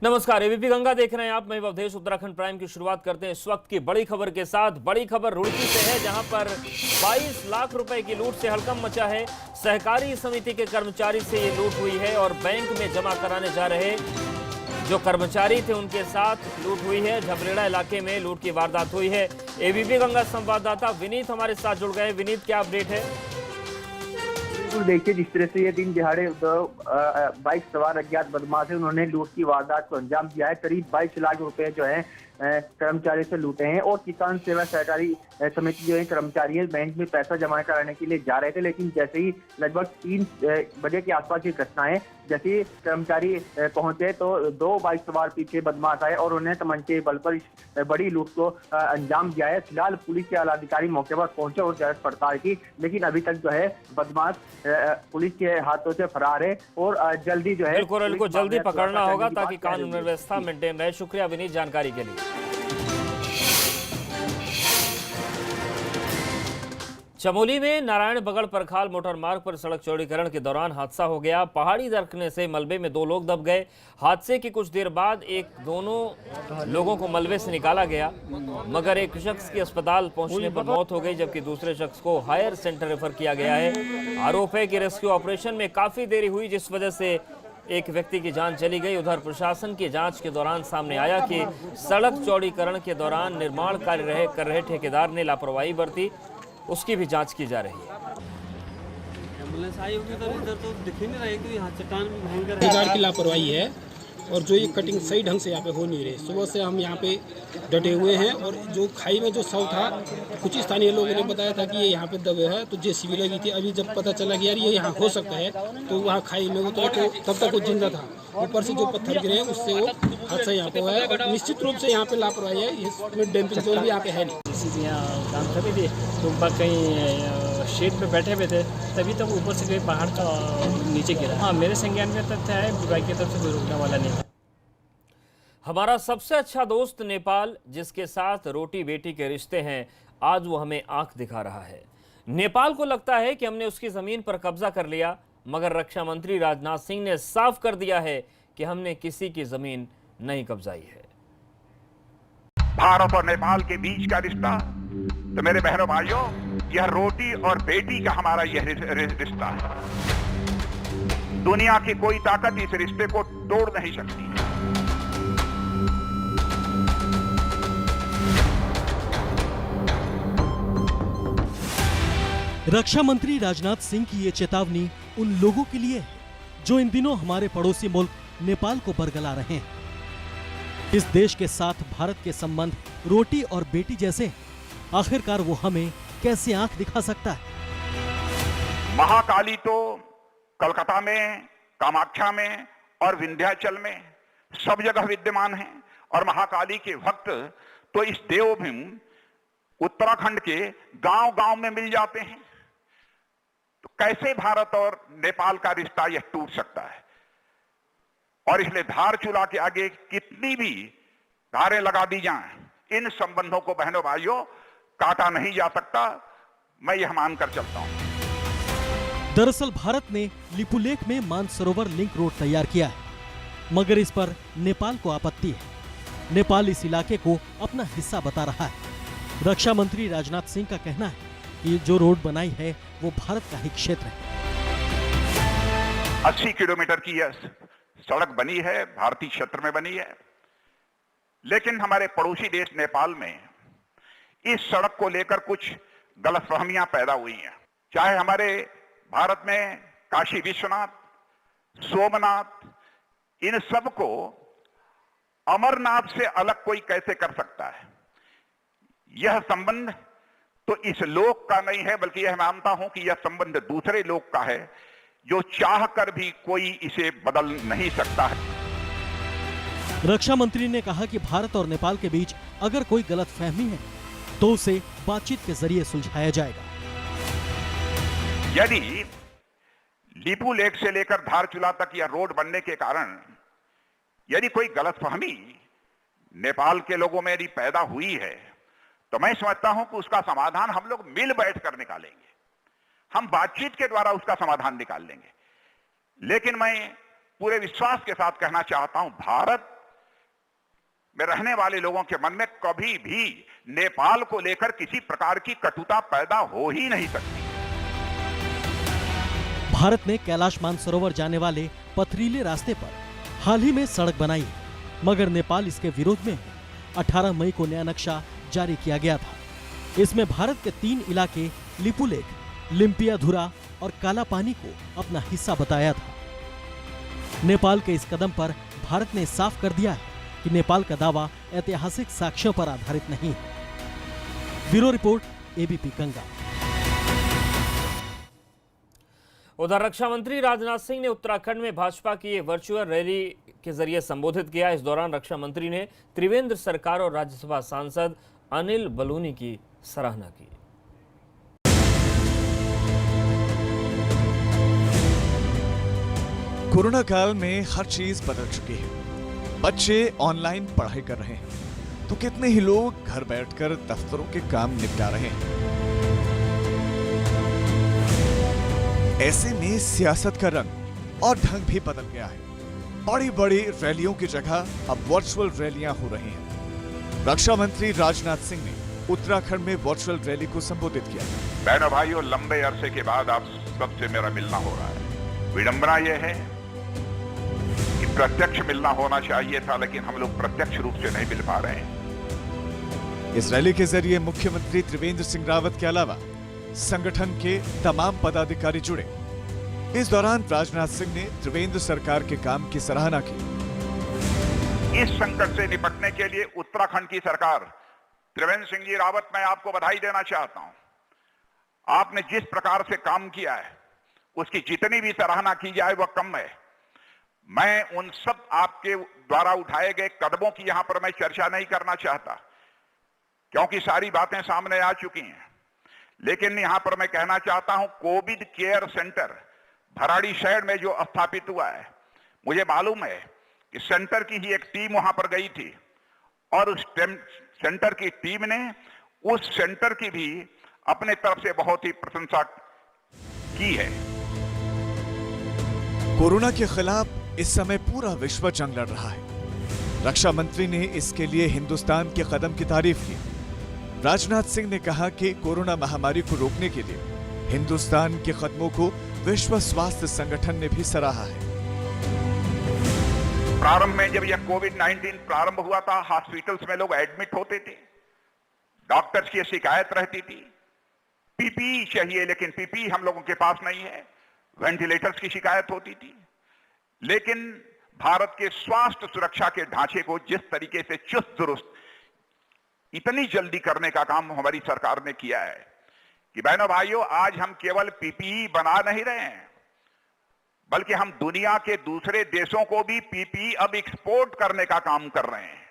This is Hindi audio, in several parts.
नमस्कार, एबीपी गंगा देख रहे हैं आप। मैं अवधेश। उत्तराखंड प्राइम की शुरुआत करते हैं इस वक्त की बड़ी खबर के साथ। बड़ी खबर रुड़की से है, जहां पर 22 लाख रुपए की लूट से हड़कंप मचा है। सहकारी समिति के कर्मचारी से ये लूट हुई है और बैंक में जमा कराने जा रहे जो कर्मचारी थे उनके साथ लूट हुई है। झबरेड़ा इलाके में लूट की वारदात हुई है। एबीपी गंगा संवाददाता विनीत हमारे साथ जुड़ गए। विनीत, क्या अपडेट है? देखिए, जिस तरह से ये दिन दिहाड़े बाइक सवार अज्ञात बदमाश है, उन्होंने लूट की वारदात को अंजाम दिया है। करीब 22 लाख रुपए जो है कर्मचारी से लूटे हैं। और किसान सेवा सहकारी समिति जो है कर्मचारी है, बैंक में पैसा जमा कराने के लिए जा रहे थे, लेकिन जैसे ही लगभग 3 बजे के आसपास की घटना है, जैसे ही कर्मचारी पहुंचे तो 2 बाइक सवार पीछे बदमाश आए और उन्हें तमंचे बल पर इस बड़ी लूट को अंजाम दिया है। फिलहाल पुलिस के आला अधिकारी मौके पर पहुंचे और जांच पड़ताल की, लेकिन अभी तक जो है बदमाश पुलिस के हाथों से फरार है और जल्दी जो है बिल्कुल इनको जल्दी पकड़ना होगा ताकि कानून व्यवस्था मेंटेन रहे। शुक्रिया विनीत जानकारी के लिए। चमोली में नारायण बगड़ परखाल मोटर मार्ग पर सड़क चौड़ीकरण के दौरान हादसा हो गया। पहाड़ी दरकने से मलबे में 2 लोग दब गए। हादसे की कुछ देर बाद दोनों लोगों को मलबे से निकाला गया, मगर एक शख्स की अस्पताल पहुंचने पर मौत हो गई, जबकि दूसरे शख्स को हायर सेंटर रेफर किया गया है। आरोप है कि रेस्क्यू ऑपरेशन में काफी देरी हुई, जिस वजह से एक व्यक्ति की जान चली गई। उधर प्रशासन की जांच के दौरान सामने आया कि सड़क चौड़ीकरण के दौरान निर्माण कार्य कर रहे ठेकेदार ने लापरवाही बरती। उसकी भी जांच की जा रही है। एम्बुलेंस आई होगी तो इधर तो दिख ही नहीं रही कि यहाँ चट्टान में भयंकर ठेकेदार की लापरवाही है और जो ये कटिंग सही ढंग से यहाँ पे हो नहीं रही। सुबह से हम यहाँ पे डटे हुए हैं और जो खाई में जो शव था, कुछ स्थानीय लोगों ने बताया था कि ये यहाँ पे दबे है, तो जेसीबी लगी थी। अभी जब पता चला कि यार ये यहाँ हो सकता है, तो वहाँ खाई में उतरे तो तब तक वो जिंदा था। ऊपर से जो पत्थर गिरे हैं उससे वो हादसा यहाँ पे हुआ है और निश्चित रूप से यहाँ पे लापरवाही है। इसमें डैम्पिंग जोन भी यहाँ पे है नहीं। यहाँ काम कर रही थी तो ऊपर कहीं शेड पे बैठे हुए थे, तभी तक ऊपर से कहीं पहाड़ का नीचे गिरा। हाँ, मेरे संज्ञान में तथ्य है, विभाग की तरफ से कोई रोकने वाला नहीं था। हमारा सबसे अच्छा दोस्त नेपाल, जिसके साथ रोटी बेटी के रिश्ते हैं, आज वो हमें आंख दिखा रहा है। नेपाल को लगता है कि हमने उसकी जमीन पर कब्जा कर लिया, मगर रक्षा मंत्री राजनाथ सिंह ने साफ कर दिया है कि हमने किसी की जमीन नहीं कब्जाई है। भारत और नेपाल के बीच का रिश्ता, तो मेरे बहनों भाइयों, यह रोटी और बेटी का हमारा यह रिश्ता है। दुनिया की कोई ताकत इस रिश्ते को तोड़ नहीं सकती। रक्षा मंत्री राजनाथ सिंह की ये चेतावनी उन लोगों के लिए है जो इन दिनों हमारे पड़ोसी मुल्क नेपाल को बरगला रहे हैं। इस देश के साथ भारत के संबंध रोटी और बेटी जैसे हैं। आखिरकार वो हमें कैसे आंख दिखा सकता है? महाकाली तो कलकत्ता में, कामाख्या में और विंध्याचल में सब जगह विद्यमान है और महाकाली के भक्त तो इस देवभूमि उत्तराखंड के गांव-गांव में मिल जाते हैं। तो कैसे भारत और नेपाल का रिश्ता यह टूट सकता है? और इसलिए धारचूला के आगे कितनी भी धारें लगा दी जाएं, इन संबंधों को बहनों भाइयों काटा नहीं जा सकता। मैं यह मानकर चलता हूं। दरअसल भारत ने लिपुलेख में मानसरोवर लिंक रोड तैयार किया है, मगर इस पर नेपाल को आपत्ति है। नेपाल इस इलाके को अपना हिस्सा बता रहा है। रक्षा मंत्री राजनाथ सिंह का कहना है कि जो रोड बनाई है वो भारत का ही क्षेत्र है। 80 किलोमीटर की यह सड़क बनी है, भारतीय क्षेत्र में बनी है, लेकिन हमारे पड़ोसी देश नेपाल में इस सड़क को लेकर कुछ गलतफहमियां पैदा हुई हैं। चाहे हमारे भारत में काशी विश्वनाथ, सोमनाथ, इन सब को अमरनाथ से अलग कोई कैसे कर सकता है? यह संबंध तो इस लोक का नहीं है, बल्कि यह मानता हूं कि यह संबंध दूसरे लोक का है, जो चाह कर भी कोई इसे बदल नहीं सकता है। रक्षा मंत्री ने कहा कि भारत और नेपाल के बीच अगर कोई गलतफहमी है तो उसे बातचीत के जरिए सुलझाया जाएगा। यदि लिपू लेक से लेकर धारचूला तक यह रोड बनने के कारण यदि कोई गलतफहमी नेपाल के लोगों में यदि पैदा हुई है, तो मैं समझता हूं कि उसका समाधान हम लोग मिल बैठ कर निकालेंगे। हम बातचीत के द्वारा उसका समाधान निकाल लेंगे। लेकिन मैं पूरे विश्वास के साथ कहना चाहता हूं, भारत में रहने वाले लोगों के मन में कभी भी नेपाल को लेकर किसी प्रकार की कटुता पैदा हो ही नहीं सकती। भारत ने कैलाश मानसरोवर जाने वाले पथरीले रास्ते पर हाल ही में सड़क बनाई, मगर नेपाल इसके विरोध में है। 18 मई को नया नक्शा जारी किया गया था। इसमें भारत के 3 इलाके लिपुलेख, लिम्पियाधुरा और कालापानी को अपना हिस्सा बताया था। नेपाल के इस कदम पर भारत ने साफ कर दिया है कि नेपाल का दावा ऐतिहासिक साक्ष्यों पर आधारित नहीं है। Bureau report, ABP Ganga. उधर रक्षा मंत्री राजनाथ सिंह ने उत्तराखंड में भाजपा की वर्चुअल रैली के जरिए संबोधित किया। इस दौरान रक्षा मंत्री ने त्रिवेंद्र सरकार और राज्यसभा सांसद अनिल बलूनी की सराहना की। कोरोना काल में हर चीज बदल चुकी है। बच्चे ऑनलाइन पढ़ाई कर रहे हैं तो कितने ही लोग घर बैठकर दफ्तरों के काम निपटा रहे हैं। ऐसे में सियासत का रंग और ढंग भी बदल गया है। बड़ी बड़ी रैलियों की जगह अब वर्चुअल रैलियां हो रही हैं। रक्षा मंत्री राजनाथ सिंह ने उत्तराखंड में वर्चुअल रैली को संबोधित किया। बहनों भाइयों, लंबे अरसे के बाद आप सबसे मेरा मिलना हो रहा है। विडंबना यह है कि प्रत्यक्ष मिलना होना चाहिए था, लेकिन हम लोग प्रत्यक्ष रूप से नहीं मिल पा रहे हैं। इस रैली के जरिए मुख्यमंत्री त्रिवेंद्र सिंह रावत के अलावा संगठन के तमाम पदाधिकारी जुड़े। इस दौरान राजनाथ सिंह ने त्रिवेंद्र सरकार के काम की सराहना की। इस संकट से निपटने के लिए उत्तराखंड की सरकार, त्रिवेंद्र सिंह जी रावत, मैं आपको बधाई देना चाहता हूं। आपने जिस प्रकार से काम किया है उसकी जितनी भी सराहना की जाए वह कम है। मैं उन सब आपके द्वारा उठाए गए कदमों की यहां पर मैं चर्चा नहीं करना चाहता, क्योंकि सारी बातें सामने आ चुकी हैं। लेकिन यहां पर मैं कहना चाहता हूं, कोविड केयर सेंटर भराड़ीसैंण में जो स्थापित हुआ है, मुझे मालूम है कि सेंटर की ही एक टीम वहां पर गई थी और उस सेंटर की टीम ने उस सेंटर की भी अपने तरफ से बहुत ही प्रशंसा की है। कोरोना के खिलाफ इस समय पूरा विश्व जंग लड़ रहा है। रक्षा मंत्री ने इसके लिए हिंदुस्तान के कदम की तारीफ की। राजनाथ सिंह ने कहा कि कोरोना महामारी को रोकने के लिए हिंदुस्तान के कदमों को विश्व स्वास्थ्य संगठन ने भी सराहा है। प्रारंभ में जब यह कोविड-19 प्रारंभ हुआ था, हॉस्पिटल्स में लोग एडमिट होते थे, डॉक्टर्स की शिकायत रहती थी, पीपीई चाहिए, लेकिन पीपीई हम लोगों के पास नहीं है, वेंटिलेटर्स की शिकायत होती थी। लेकिन भारत के स्वास्थ्य सुरक्षा के ढांचे को जिस तरीके से चुस्त दुरुस्त इतनी जल्दी करने का काम हमारी सरकार ने किया है कि बहनों भाइयों, आज हम केवल पीपीई बना नहीं रहे हैं, बल्कि हम दुनिया के दूसरे देशों को भी पीपीई अब एक्सपोर्ट करने का काम कर रहे हैं।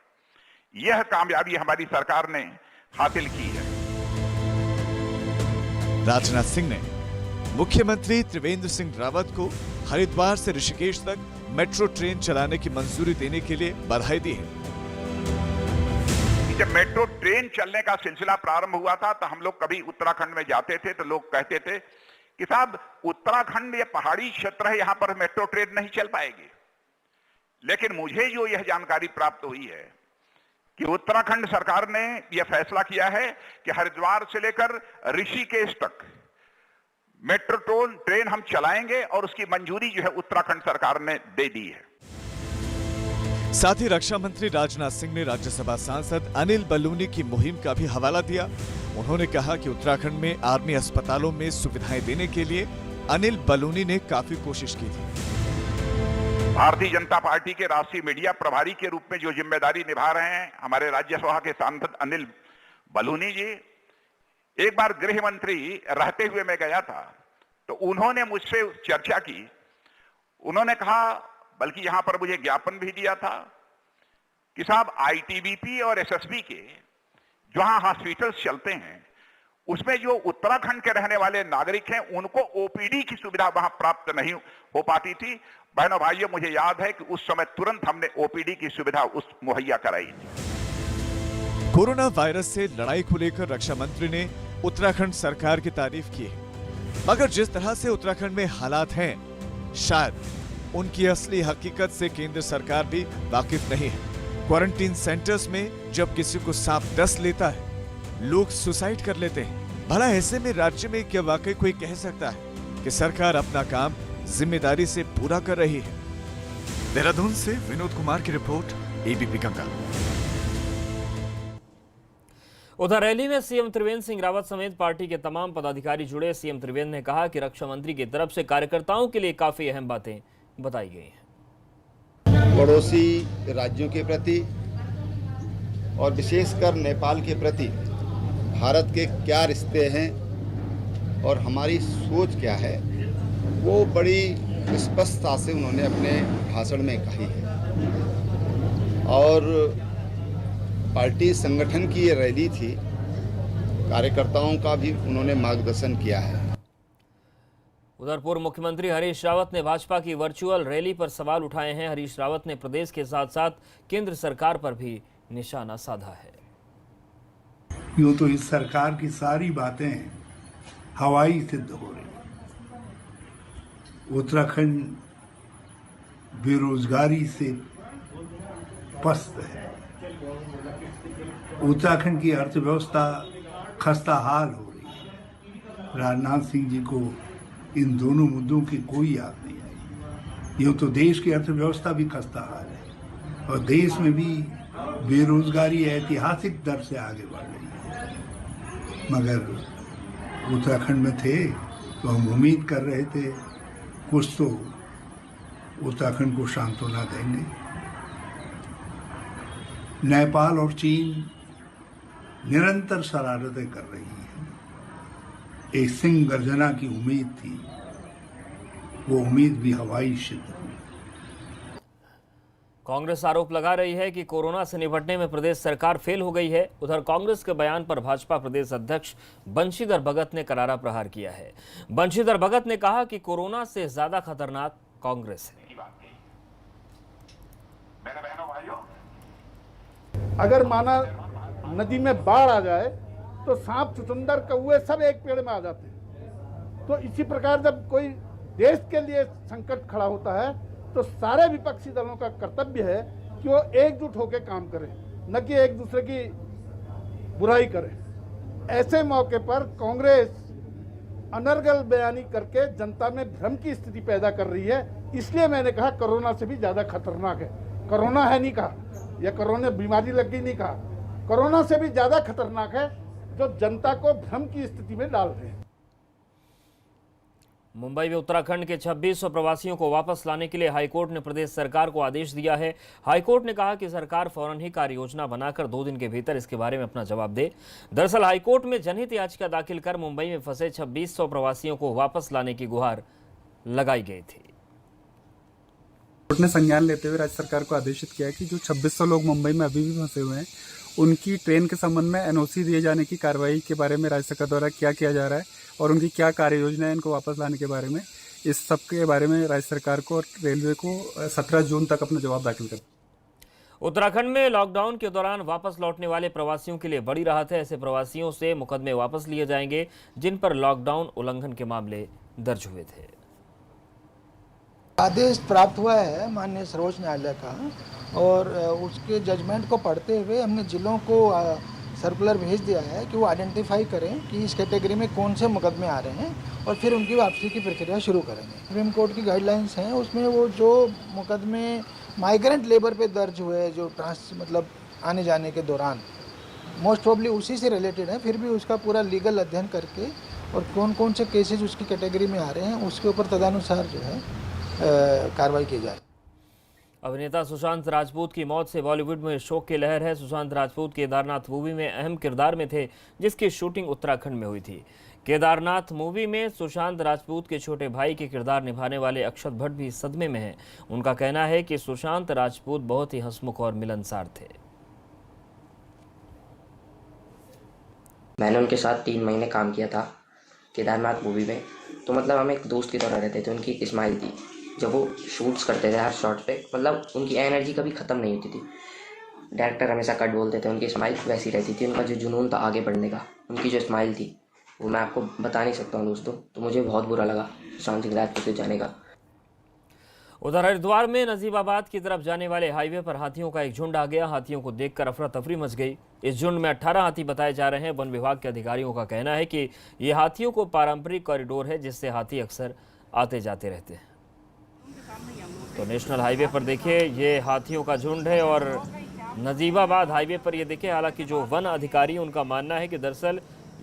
यह कामयाबी हमारी सरकार ने हासिल की है। राजनाथ सिंह ने मुख्यमंत्री त्रिवेंद्र सिंह रावत को हरिद्वार से ऋषिकेश तक मेट्रो ट्रेन चलाने की मंजूरी देने के लिए बधाई दी है। जब मेट्रो ट्रेन चलने का सिलसिला प्रारंभ हुआ था तो हम लोग कभी उत्तराखंड में जाते थे तो लोग कहते थे कि साहब, उत्तराखंड ये पहाड़ी क्षेत्र है, यहां पर मेट्रो ट्रेन नहीं चल पाएगी। लेकिन मुझे जो यह जानकारी प्राप्त हुई है कि उत्तराखंड सरकार ने यह फैसला किया है कि हरिद्वार से लेकर ऋषिकेश तक मेट्रो ट्रेन हम चलाएंगे और उसकी मंजूरी जो है उत्तराखंड सरकार ने दे दी है। साथ ही रक्षा मंत्री राजनाथ सिंह ने राज्यसभा सांसद अनिल बलूनी की मुहिम का भी हवाला दिया। उन्होंने कहा कि उत्तराखंड में आर्मी अस्पतालों में सुविधाएं देने के लिए अनिल बलूनी ने काफी कोशिश की थी। भारतीय जनता पार्टी के राष्ट्रीय मीडिया प्रभारी के रूप में जो जिम्मेदारी निभा रहे हैं हमारे राज्यसभा के सांसद अनिल बलूनी जी, एक बार गृह मंत्री रहते हुए मैं गया था तो उन्होंने मुझसे चर्चा की। उन्होंने कहा, बल्कि यहां पर मुझे ज्ञापन भी दिया था कि साहब, आईटीबीपी और एसएसबी के जहां हॉस्पिटल्स चलते हैं उसमें जो उत्तराखंड के रहने वाले नागरिक हैं उनको ओपीडी की सुविधा वहां प्राप्त नहीं हो पाती थी। बहनों भाइयों, मुझे याद है कि उस समय तुरंत हमने ओपीडी की सुविधा मुहैया कराई थी। कोरोना वायरस से लड़ाई को लेकर रक्षा मंत्री ने उत्तराखंड सरकार की तारीफ की है, मगर जिस तरह से उत्तराखंड में हालात हैं, शायद उनकी असली हकीकत से केंद्र सरकार भी वाकिफ नहीं है। क्वारंटीन सेंटर्स में जब किसी को सांप डस लेता है, लोग सुसाइड कर लेते हैं। भला ऐसे में राज्य में क्या वाकई कोई कह सकता है कि सरकार अपना काम जिम्मेदारी से पूरा कर रही है? देहरादून से विनोद कुमार की रिपोर्ट, एबीपी गंगा। उधर रैली में सीएम त्रिवेंद्र सिंह रावत समेत पार्टी के तमाम पदाधिकारी जुड़े। सीएम त्रिवेंद्र ने कहा कि रक्षा मंत्री की तरफ से कार्यकर्ताओं के लिए काफी अहम बातें बताई गई हैं। पड़ोसी राज्यों के प्रति और विशेषकर नेपाल के प्रति भारत के क्या रिश्ते हैं और हमारी सोच क्या है, वो बड़ी स्पष्टता से उन्होंने अपने भाषण में कही है। और पार्टी संगठन की ये रैली थी, कार्यकर्ताओं का भी उन्होंने मार्गदर्शन किया है। उधर पूर्व मुख्यमंत्री हरीश रावत ने भाजपा की वर्चुअल रैली पर सवाल उठाए हैं। हरीश रावत ने प्रदेश के साथ साथ केंद्र सरकार पर भी निशाना साधा है। यूं तो इस सरकार की सारी बातें हवाई सिद्ध हो रही। उत्तराखंड बेरोजगारी से पस्त है। उत्तराखंड की अर्थव्यवस्था खस्ता हाल हो रही है। राजनाथ सिंह जी को इन दोनों मुद्दों की कोई याद नहीं आई। यूं तो देश की अर्थव्यवस्था भी खस्ता हाल है और देश में भी बेरोजगारी ऐतिहासिक दर से आगे बढ़ रही है। मगर उत्तराखंड में थे तो हम उम्मीद कर रहे थे कुछ तो उत्तराखंड को सांत्वना देंगे। नेपाल और चीन निरंतर शरारतें कर रही हैं। एक सिंह गर्जना की उम्मीद थी, वो उम्मीद भी हवाई सिद्ध हुई। कांग्रेस आरोप लगा रही है कि कोरोना से निपटने में प्रदेश सरकार फेल हो गई है। उधर कांग्रेस के बयान पर भाजपा प्रदेश अध्यक्ष बंशीधर भगत ने करारा प्रहार किया है। बंशीधर भगत ने कहा कि कोरोना से ज्यादा खतरनाक कांग्रेस है। अगर माना नदी में बाढ़ आ जाए तो सांप, चुचुंदर, कौवे सब एक पेड़ में आ जाते हैं। तो इसी प्रकार जब कोई देश के लिए संकट खड़ा होता है तो सारे विपक्षी दलों का कर्तव्य है कि वो एकजुट होकर काम करें, न कि एक दूसरे की बुराई करें। ऐसे मौके पर कांग्रेस अनर्गल बयानी करके जनता में भ्रम की स्थिति पैदा कर रही है। इसलिए मैंने कहा कोरोना से भी ज्यादा खतरनाक है। कोरोना है नहीं कहा, या कोरोना बीमारी लग गई नहीं कहा, कोरोना से भी ज्यादा खतरनाक है जो जनता को भ्रम की स्थिति में डाल रहे हैं। मुंबई में उत्तराखंड के 2600 प्रवासियों को वापस लाने के लिए हाईकोर्ट ने प्रदेश सरकार को आदेश दिया है। हाईकोर्ट ने कहा कि सरकार फौरन ही कार्य योजना बनाकर 2 दिन के भीतर इसके बारे में अपना जवाब दे। दरअसल हाईकोर्ट में जनहित याचिका दाखिल कर मुंबई में फंसे 2600 प्रवासियों को वापस लाने की गुहार लगाई गई थी। कोर्ट ने संज्ञान लेते हुए राज्य सरकार को आदेशित किया कि जो 2600 लोग मुंबई में अभी भी फंसे हुए हैं, उनकी ट्रेन के संबंध में एनओसी दिए जाने की कार्रवाई के बारे में राज्य सरकार द्वारा क्या किया जा रहा है और उनकी क्या कार्य योजना है इनको वापस लाने के बारे में, इस सब के बारे में राज्य सरकार को और रेलवे को 17 जून तक अपना जवाब दाखिल कर। उत्तराखंड में लॉकडाउन के दौरान वापस लौटने वाले प्रवासियों के लिए बड़ी राहत है। ऐसे प्रवासियों से मुकदमे वापस लिए जाएंगे जिन पर लॉकडाउन उल्लंघन के मामले दर्ज हुए थे। आदेश प्राप्त हुआ है माननीय सर्वोच्च न्यायालय का और उसके जजमेंट को पढ़ते हुए हमने जिलों को सर्कुलर भेज दिया है कि वो आइडेंटिफाई करें कि इस कैटेगरी में कौन से मुकदमे आ रहे हैं और फिर उनकी वापसी की प्रक्रिया शुरू करेंगे। सुप्रीम कोर्ट की गाइडलाइंस हैं, उसमें वो जो मुकदमे माइग्रेंट लेबर पे दर्ज हुए जो मतलब आने जाने के दौरान मोस्ट प्रोबेबली उसी से रिलेटेड है, फिर भी उसका पूरा लीगल अध्ययन करके और कौन कौन से केसेज उसकी कैटेगरी में आ रहे हैं उसके ऊपर तदनुसार जो है कार्रवाई की जाए। अभिनेता सुशांत राजपूत की मौत से बॉलीवुड में शोक की लहर है। सुशांत राजपूत केदारनाथ मूवी में अहम किरदार में थे जिसकी शूटिंग उत्तराखंड में हुई थी। केदारनाथ मूवी में सुशांत राजपूत के छोटे भाई के किरदार निभाने वाले अक्षत भट्ट भी सदमे में हैं। उनका कहना है कि सुशांत राजपूत बहुत ही हंसमुख और मिलनसार थे। मैंने उनके साथ 3 महीने काम किया था केदारनाथ मूवी में, तो मतलब हम एक दोस्त की तरह रहते थे। उनकी स्माइल थी जब वो शूट्स करते थे, हर शॉट पे मतलब उनकी एनर्जी कभी ख़त्म नहीं होती थी। डायरेक्टर हमेशा कट बोलते थे, उनकी स्माइल वैसी रहती थी। उनका जो जुनून था आगे बढ़ने का, उनकी जो स्माइल थी वो मैं आपको बता नहीं सकता हूँ दोस्तों। तो मुझे बहुत बुरा लगा सुशांत सिंह राजपूत के जाने का। उधर हरिद्वार में नजीबाबाद की तरफ जाने वाले हाईवे पर हाथियों का एक झुंड आ गया। हाथियों को देखकर अफरा तफरी मच गई। इस झुंड में 18 हाथी बताए जा रहे हैं। वन विभाग के अधिकारियों का कहना है कि ये हाथियों को पारंपरिक कॉरिडोर है, जिससे हाथी अक्सर आते जाते रहते हैं। तो नेशनल हाईवे पर देखिए ये हाथियों का झुंड है और नजीबाबाद हाईवे पर ये देखिए, हालांकि जो वन अधिकारी उनका मानना है कि दरअसल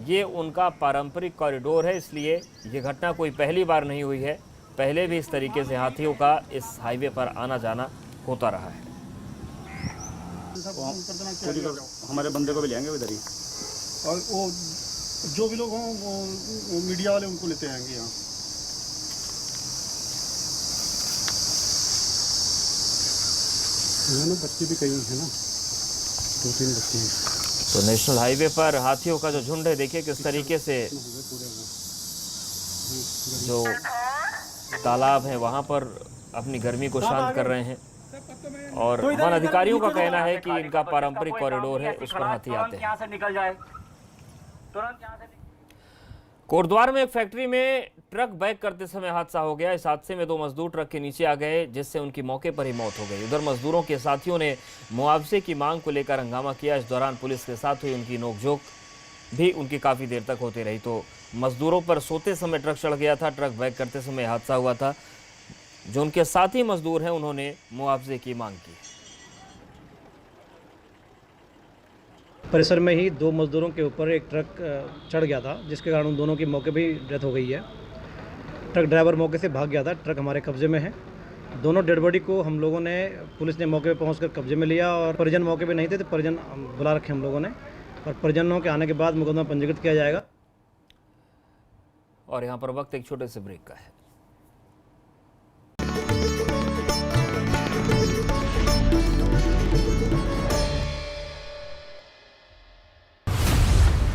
ये उनका पारंपरिक कॉरिडोर है, इसलिए ये घटना कोई पहली बार नहीं हुई है। पहले भी इस तरीके से हाथियों का इस हाईवे पर आना जाना होता रहा है। हमारे बंदे को भी लेंगे इधर ही, और वो जो भी लोग हों वो मीडिया वाले उनको लेते आएंगे यहाँ। बच्चे भी कई हैं ना, 2-3 बच्चे हैं। तो नेशनल हाईवे पर हाथियों का जो झुंड है, देखिए किस तरीके से जो तालाब है वहां पर अपनी गर्मी को शांत कर रहे हैं। और वन अधिकारियों का कहना है कि इनका पारंपरिक कॉरिडोर है, उस पर हाथी आते हैं। कोटद्वार में एक फैक्ट्री में ट्रक बैक करते समय हादसा हो गया। इस हादसे में 2 मजदूर ट्रक के नीचे आ गए, जिससे उनकी मौके पर ही मौत हो गई। उधर मजदूरों के साथियों ने मुआवजे की मांग को लेकर हंगामा किया। इस दौरान पुलिस के साथ हुई उनकी नोकझोंक भी उनकी काफ़ी देर तक होती रही। तो मजदूरों पर सोते समय ट्रक चढ़ गया था। ट्रक बैक करते समय हादसा हुआ था। जो उनके साथी मजदूर हैं उन्होंने मुआवजे की मांग की। परिसर में ही 2 मजदूरों के ऊपर एक ट्रक चढ़ गया था, जिसके कारण उन दोनों की मौके पर ही डेथ हो गई है। ट्रक ड्राइवर मौके से भाग गया था। ट्रक हमारे कब्जे में है। दोनों डेड बॉडी को हम लोगों ने, पुलिस ने मौके पर पहुंचकर कब्जे में लिया और परिजन मौके पे नहीं थे तो परिजन बुला रखे हम लोगों ने, और परिजनों के आने के बाद मुकदमा पंजीकृत किया जाएगा। और यहाँ पर वक्त एक छोटे से ब्रेक का है।